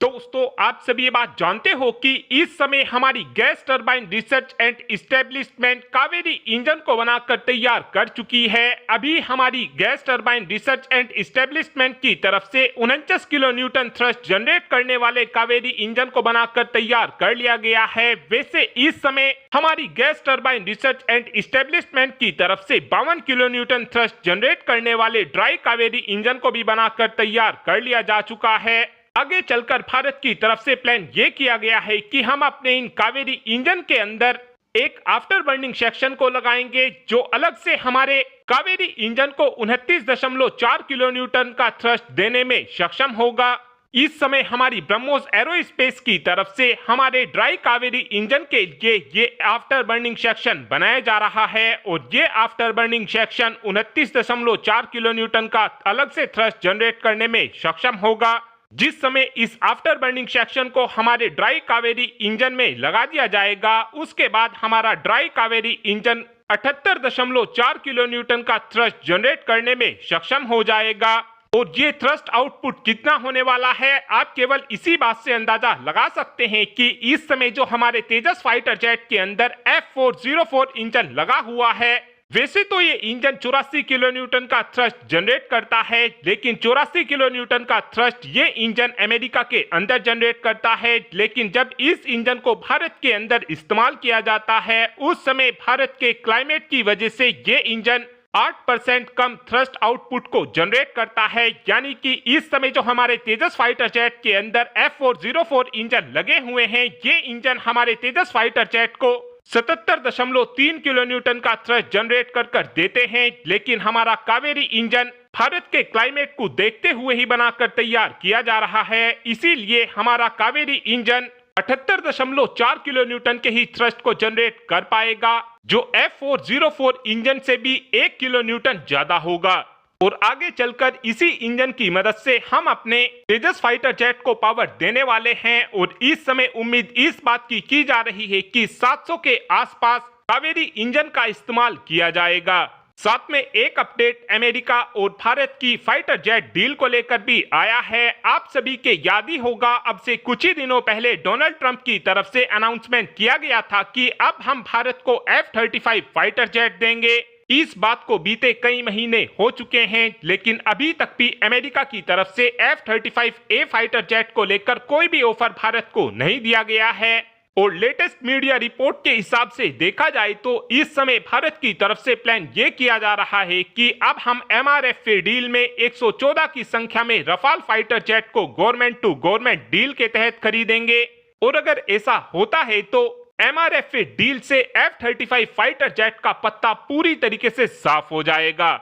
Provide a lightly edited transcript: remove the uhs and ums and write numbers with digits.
दोस्तों, आप सभी ये बात जानते हो कि इस समय हमारी gas turbine research and establishment Kaveri engine को बनाकर तैयार कर चुकी है। अभी हमारी gas turbine research and establishment की तरफ से 49 किलो न्यूटन थ्रस्ट जनरेट करने वाले कावेरी इंजन को बनाकर तैयार कर लिया गया है। वैसे इस समय हमारी gas turbine research and establishment की तरफ से 52 किलो न्यूटन थ्रस्ट जनरेट करने वाले ड्राई कावेरी इंजन को भी बनाकर तैयार कर लिया जा चुका है। आगे चलकर भारत की तरफ से प्लान ये किया गया है कि हम अपने इन कावेरी इंजन के अंदर एक आफ्टर बर्निंग सेक्शन को लगाएंगे जो अलग से हमारे कावेरी इंजन को 29.4 किलो न्यूटन का थ्रस्ट देने में सक्षम होगा। इस समय हमारी ब्रह्मोस एरोस्पेस की तरफ से हमारे ड्राई कावेरी इंजन के लिए ये आफ्टर बर्निंग सेक्शन बनाया जा रहा है और ये after burning section 29.4 kilo Newton का अलग से थ्रस्ट जनरेट करने में सक्षम होगा। जिस समय इस आफ्टर बर्निंग सेक्शन को हमारे ड्राई कावेरी इंजन में लगा दिया जाएगा, उसके बाद हमारा dry Kaveri engine 78.4 kilo Newton का थ्रस्ट जनरेट करने में सक्षम हो जाएगा। और ये थ्रस्ट आउटपुट कितना होने वाला है, आप केवल इसी बात से अंदाजा लगा सकते हैं कि इस समय जो हमारे तेजस फाइटर जेट के अंदर F404 इंजन लगा हुआ है, वैसे तो ये इंजन 84 किलो न्यूटन का थ्रस्ट जनरेट करता है, लेकिन 84 किलो न्यूटन का थ्रस्ट ये इंजन अमेरिका के अंदर जनरेट करता है। लेकिन जब इस इंजन को भारत के अंदर इस्तेमाल किया जाता है, उस समय भारत के क्लाइमेट की वजह से ये इंजन 8% कम थ्रस्ट आउटपुट को जनरेट करता है। यानी कि इस समय जो हमारे तेजस फाइटर जेट के अंदर F404 इंजन लगे हुए हैं, ये इंजन हमारे तेजस फाइटर जेट को 77.3 किलो न्यूटन का थ्रस्ट जनरेट कर देते हैं। लेकिन हमारा कावेरी इंजन भारत के क्लाइमेट को देखते हुए ही बनाकर तैयार किया जा रहा है, इसीलिए हमारा कावेरी इंजन 78.4 किलो न्यूटन के ही थ्रस्ट को जनरेट कर पाएगा, जो F404 इंजन से भी 1 किलो न्यूटन ज्यादा होगा। और आगे चलकर इसी इंजन की मदद से हम अपने तेजस फाइटर जेट को पावर देने वाले हैं। और इस समय उम्मीद इस बात की जा रही है कि 700 के आसपास कावेरी इंजन का इस्तेमाल किया जाएगा। साथ में एक अपडेट अमेरिका और भारत की फाइटर जेट डील को लेकर भी आया है। आप सभी के याद ही होगा, अब से कुछ ही दिनों पहले डोनाल्ड ट्रंप की तरफ से अनाउंसमेंट किया गया था कि अब हम भारत को F-35 फाइटर जेट देंगे। इस बात को बीते कई महीने हो चुके हैं, लेकिन अभी तक भी अमेरिका की तरफ से F-35A फाइटर जेट को लेकर कोई भी ऑफर भारत को नहीं दिया गया है। और लेटेस्ट मीडिया रिपोर्ट के हिसाब से देखा जाए तो इस समय भारत की तरफ से प्लान ये किया जा रहा है कि अब हम MRFA डील में 114 की संख्या में रफाल फाइटर जेट को गवर्नमेंट टू गवर्नमेंट डील के तहत खरीदेंगे। और अगर ऐसा होता है तो MRFA डील से F-35 फाइटर जेट का पत्ता पूरी तरीके से साफ हो जाएगा।